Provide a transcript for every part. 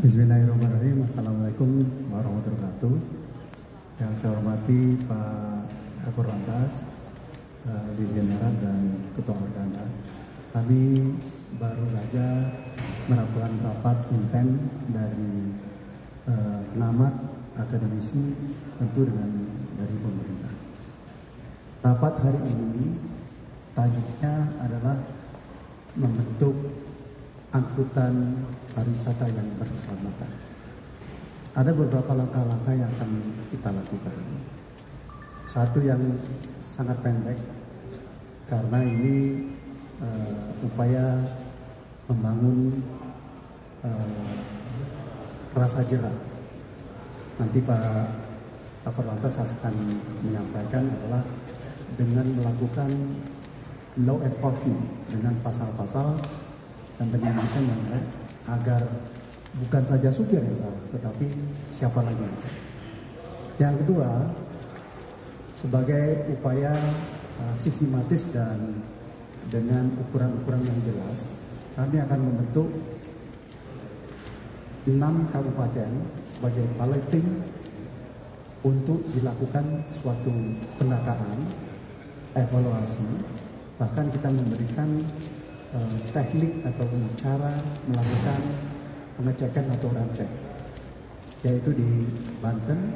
Bismillahirrahmanirrahim. Assalamualaikum warahmatullahi wabarakatuh. Yang saya hormati Pak Kakor Lantas, Dirjen Darat dan Ketua Organda. Kami baru saja melakukan rapat intent dari pengamat akademisi, tentu dari pemerintah. Rapat hari ini tajuknya adalah membentuk angkutan pariwisata yang berkeselamatan. Ada beberapa langkah-langkah yang akan kita lakukan. Satu yang sangat pendek, karena ini upaya membangun rasa jerah. Nanti Pak Kakor Lantas akan menyampaikan adalah dengan melakukan law enforcement dengan pasal-pasal dan penyidikan yang baik, agar bukan saja supir yang salah, tetapi siapa lagi yang salah. Yang kedua, sebagai upaya sistematis dan dengan ukuran-ukuran yang jelas, kami akan membentuk 6 kabupaten sebagai piloting untuk dilakukan suatu pendataan, evaluasi, bahkan kita memberikan teknik atau cara melakukan pengecekan atau rem cek, yaitu di Banten,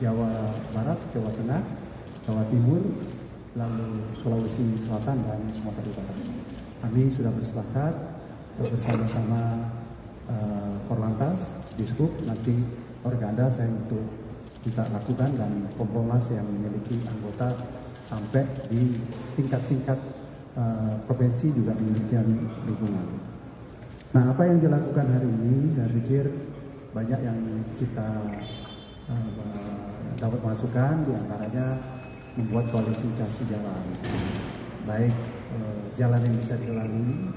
Jawa Barat, Jawa Tengah, Jawa Timur, lalu Sulawesi Selatan dan Sumatera Utara. Kami sudah bersepakat bersama-sama Korlantas, Dishub, nanti Organda saya untuk kita lakukan, dan Kompolnas yang memiliki anggota sampai di tingkat-tingkat provinsi juga demikian dukungan. Nah, apa yang dilakukan hari ini, saya pikir banyak yang kita dapat masukan, diantaranya membuat kualifikasi jalan, baik jalan yang bisa dilalui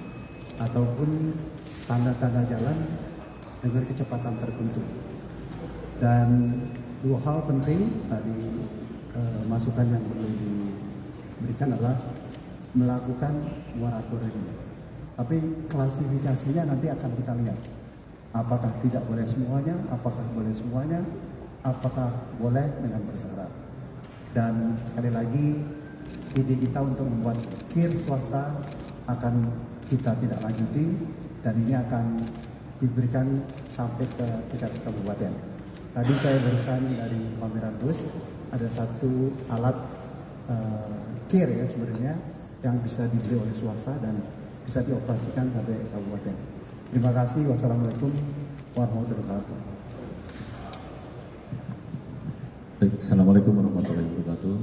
ataupun tanda-tanda jalan dengan kecepatan tertentu. Dan 2 hal penting tadi masukan yang perlu diberikan adalah melakukan moratorium. Tapi klasifikasinya nanti akan kita lihat. Apakah tidak boleh semuanya, apakah boleh semuanya, apakah boleh dengan bersyarat. Dan sekali lagi, ide kita untuk membuat KIR swasta akan kita tidak lanjuti, dan ini akan diberikan sampai ke tingkat kabupaten. Tadi saya barusan dari pameran bus, ada satu alat KIR ya sebenarnya, yang bisa dibeli oleh swasta dan bisa dioperasikan sampai kabupaten. Terima kasih. Wassalamualaikum warahmatullahi wabarakatuh. Assalamualaikum warahmatullahi wabarakatuh,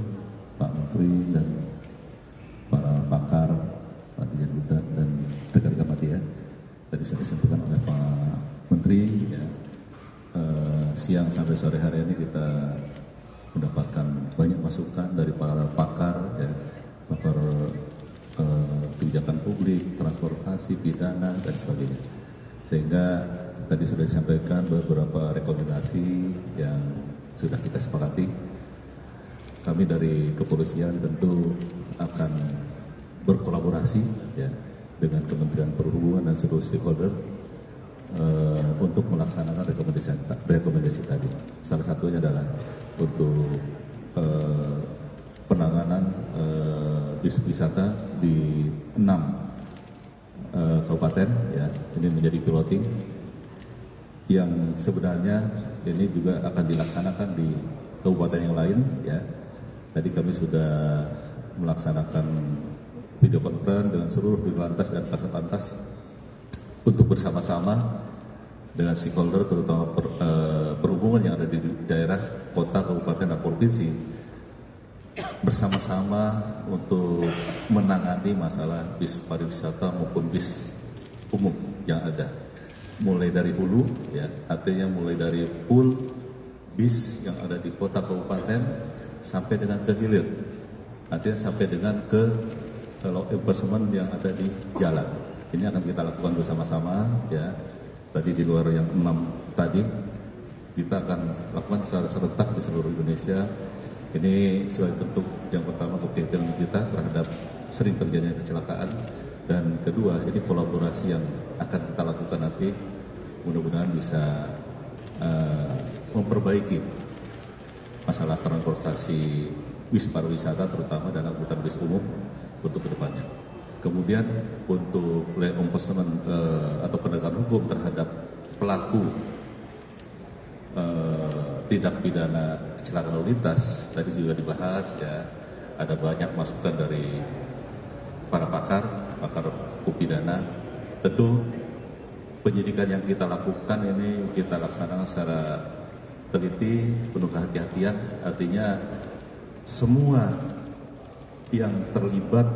Pak Menteri dan para pakar, Pak Dirjen Udan dan rekan-rekan media. Tadi sudah disampaikan oleh Pak Menteri ya. Siang sampai sore hari ini kita mendapatkan banyak masukan dari para pakar ya, pakar kebijakan publik, transportasi, pidana dan sebagainya. Sehingga tadi sudah disampaikan beberapa rekomendasi yang sudah kita sepakati. Kami dari kepolisian tentu akan berkolaborasi ya dengan Kementerian Perhubungan dan seluruh stakeholder untuk melaksanakan rekomendasi tadi. Salah satunya adalah untuk penanganan bis wisata di 6 kabupaten ya, ini menjadi piloting yang sebenarnya ini juga akan dilaksanakan di kabupaten yang lain ya. Tadi kami sudah melaksanakan video conference dengan seluruh Dirlantas dan Kasatlantas untuk bersama-sama dengan stakeholder terutama perhubungan yang ada di daerah, kota, kabupaten dan provinsi, bersama-sama untuk menangani masalah bis pariwisata maupun bis umum yang ada, mulai dari hulu ya, artinya mulai dari pool bis yang ada di kota kabupaten sampai dengan ke hilir, artinya sampai dengan ke law enforcement yang ada di jalan. Ini akan kita lakukan bersama-sama ya. Tadi di luar yang 6 tadi, kita akan lakukan secara serentak di seluruh Indonesia. Ini sebagai bentuk yang pertama keprihatinan kita terhadap sering terjadinya kecelakaan, dan kedua ini kolaborasi yang akan kita lakukan nanti mudah-mudahan bisa memperbaiki masalah transportasi bis pariwisata terutama dan angkutan bis umum untuk kedepannya. Kemudian untuk enforcement atau penegakan hukum terhadap pelaku tindak pidana kecelakaan lalu lintas tadi juga dibahas ya, ada banyak masukan dari para pakar hukum pidana. Tentu penyidikan yang kita lakukan ini kita laksanakan secara teliti, penuh kehati-hatian, artinya semua yang terlibat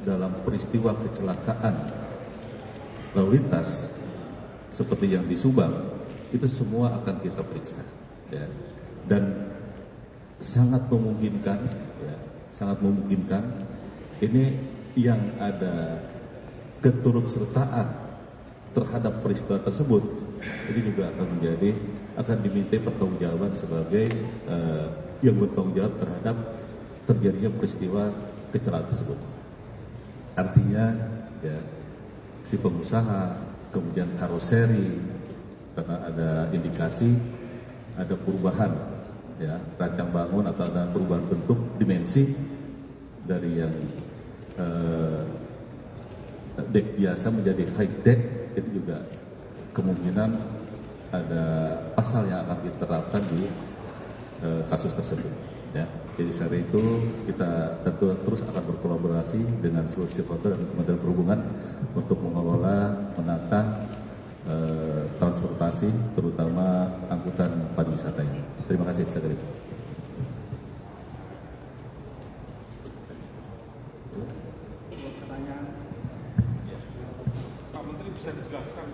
dalam peristiwa kecelakaan lalu lintas seperti yang di Subang itu semua akan kita periksa ya. Dan sangat memungkinkan ya, sangat memungkinkan ini yang ada keturutsertaan terhadap peristiwa tersebut ini juga akan diminta pertanggungjawaban sebagai yang bertanggung jawab terhadap terjadinya peristiwa kecelakaan tersebut. Artinya ya, si pengusaha, kemudian karoseri, karena ada indikasi ada perubahan ya, rancang bangun atau ada perubahan bentuk dimensi dari yang deck biasa menjadi high deck, itu juga kemungkinan ada pasal yang akan diterapkan di kasus tersebut ya. Jadi saat itu kita tentu terus akan berkolaborasi dengan seluruh stakeholder dan Kementerian Perhubungan untuk mengelola, menata transportasi terutama angkutan pariwisata ini. Terima kasih sekali. Pak Menteri bisa dijelaskan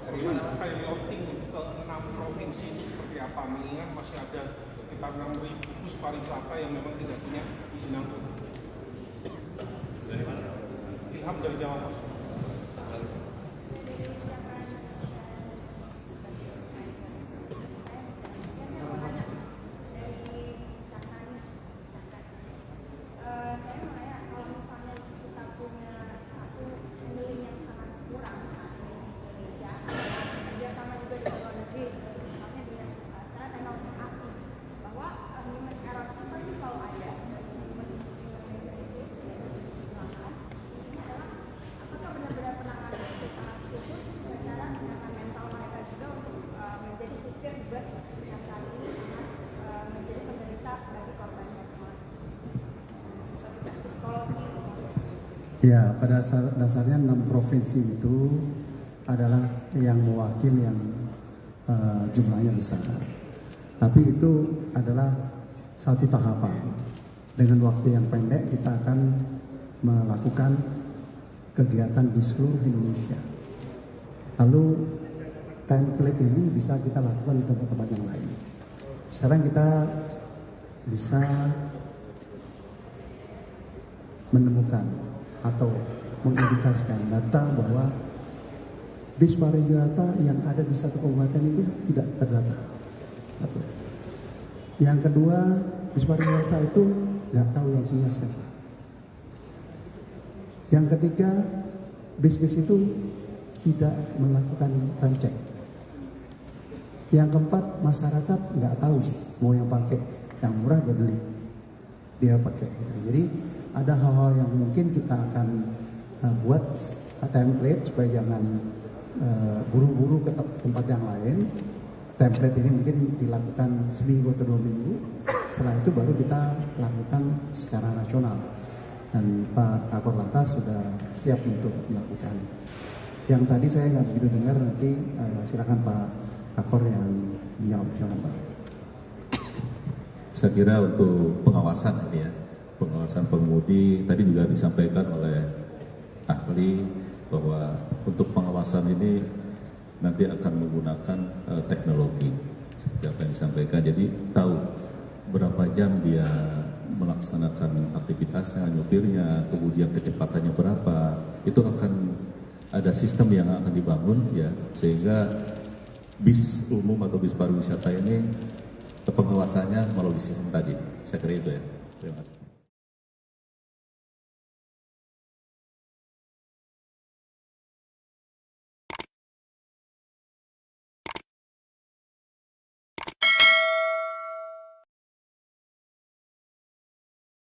bagaimana piloting ke 6 provinsi itu seperti apa, mengingat masih ada sekitar 6.000 bus pariwisata yang memang tidak punya izin angkutan. Dari mana? Ilham dari Jawa Pos. Ya, pada dasarnya 6 provinsi itu adalah yang mewakili yang jumlahnya besar. Tapi itu adalah satu tahapan. Dengan waktu yang pendek kita akan melakukan kegiatan di seluruh Indonesia. Lalu template ini bisa kita lakukan di tempat-tempat yang lain. Sekarang kita bisa menemukan atau mengindikasikan data bahwa bis pariwisata yang ada di satu kabupaten itu tidak terdata. Satu. Yang kedua, bis pariwisata itu nggak tahu yang punya siapa. Yang ketiga, bis-bis itu tidak melakukan rem cek. Yang keempat, masyarakat nggak tahu mau yang pakai yang murah dia beli, dia pakai. Gitu. Jadi ada hal-hal yang mungkin kita akan buat template supaya jangan buru-buru ke tempat yang lain. Template ini mungkin dilakukan seminggu atau 2 minggu. Setelah itu baru kita lakukan secara nasional. Dan Pak Kakor Lantas sudah siap untuk melakukan. Yang tadi saya nggak begitu dengar, nanti silakan Pak Kakor yang menjawab. Silakan Pak. Saya kira untuk pengawasan ini ya, pengawasan pengemudi tadi juga disampaikan oleh ahli bahwa untuk pengawasan ini nanti akan menggunakan teknologi seperti apa yang disampaikan. Jadi tahu berapa jam dia melaksanakan aktivitasnya, nyopirnya, kemudian kecepatannya berapa. Itu akan ada sistem yang akan dibangun ya, sehingga bis umum atau bis pariwisata ini pengawasannya melalui sistem tadi. Saya kira itu ya. Terima kasih.